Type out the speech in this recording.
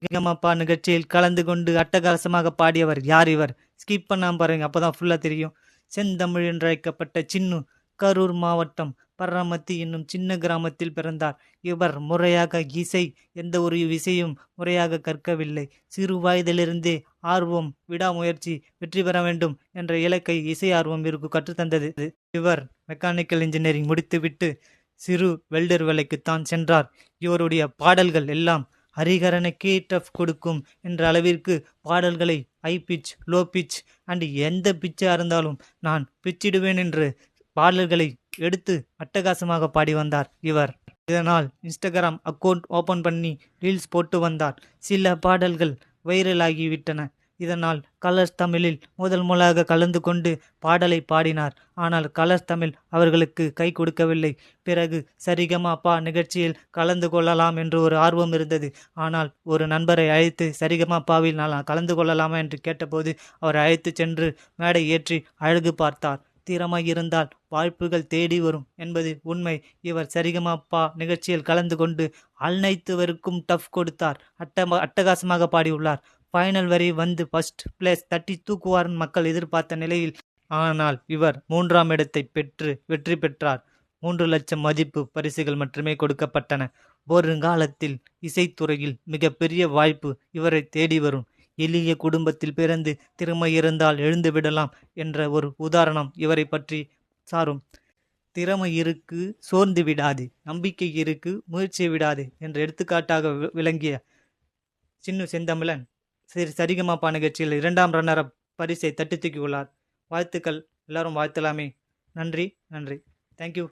சரிகமபா நிகழ்ச்சியில் கலந்து கொண்டு அட்டகாசமாக பாடியவர் யார் இவர்? ஸ்கிப் பண்ணாம பாருங்க, அப்பதான் ஃபுல்லா தெரியும். செந்தமிழ் என்றழைக்கப்பட்ட சின்னு கரூர் மாவட்டம் பர்ராமத்தி என்னும் சின்ன கிராமத்தில் பிறந்தார். இவர் முறையாக எந்த ஒரு இசையும் முறையாக கற்கவில்லை. சிறு வயதிலிருந்தே ஆர்வம், விடாமுயற்சி, வெற்றி பெற வேண்டும் என்ற இலக்கை இசை ஆர்வம் இவருக்கு கற்றுத்தந்தது. இவர் மெக்கானிக்கல் இன்ஜினியரிங் முடித்துவிட்டு சிறு வெல்டர் வேலைக்குத்தான் சென்றார். இவருடைய பாடல்கள் எல்லாம் ஹரிஹரனுக்கே டஃப் கொடுக்கும் என்ற அளவிற்கு பாடல்களை high pitch, low pitch and எந்த பிச்சாக இருந்தாலும் நான் பிச்சிடுவேன் என்று பாடல்களை எடுத்து அட்டகாசமாக பாடி வந்தார் இவர். இதனால் இன்ஸ்டாகிராம் அக்கௌண்ட் ஓபன் பண்ணி ரீல்ஸ் போட்டு வந்தார். சில பாடல்கள் வைரலாகிவிட்டன. இதனால் கலர்ஸ் தமிழில் முதலாக கலந்து கொண்டு பாடலை பாடினார். ஆனால் கலர்ஸ் தமிழ் அவர்களுக்கு கை கொடுக்கவில்லை. பிறகு சரிகமபா நிகழ்ச்சியில் கலந்து கொள்ளலாம் என்று ஒரு ஆர்வம் இருந்தது. ஆனால் ஒரு நண்பரை அழைத்து சரிகமபாவில் நான் கலந்து கொள்ளலாமா என்று கேட்டபோது அவர் அழைத்து சென்று மேடை ஏற்றி அழகு பார்த்தார். திறமை இருந்தால் வாய்ப்புகள் தேடி வரும் என்பது உண்மை. இவர் சரிகமபா நிகழ்ச்சியில் கலந்து கொண்டு அனைத்துவருக்கும் டஃப் கொடுத்தார். அட்டகாசமாக பாடியுள்ளார். ஃபைனல் வரை வந்து ஃபர்ஸ்ட் பிளேஸ் தட்டி தூக்குவார்னு மக்கள் எதிர்பார்த்த நிலையில் ஆனால் இவர் 3ஆம் இடத்தை பெற்று வெற்றி பெற்றார். 3 லட்சம் மதிப்பு பரிசுகள் மட்டுமே கொடுக்கப்பட்டன. வருங்காலத்தில் இசைத்துறையில் மிகப்பெரிய வாய்ப்பு இவரை தேடி வரும். எளிய குடும்பத்தில் பிறந்து திறமை இருந்தால் எழுந்து விடலாம் என்ற ஒரு உதாரணம் இவரை பற்றி சாரும். திறமை இருக்கு, சோர்ந்து விடாது, நம்பிக்கை இருக்கு, முயற்சியை விடாது என்ற எடுத்துக்காட்டாக விளங்கிய சின்னு செந்தமிழன் சரிகமபா நிகழ்ச்சியில் 2ஆம் ரன்னர் பரிசை தட்டி தூக்கியுள்ளார். வாழ்த்துக்கள், எல்லாரும் வாழ்த்தலாமே. நன்றி. தேங்க்யூ.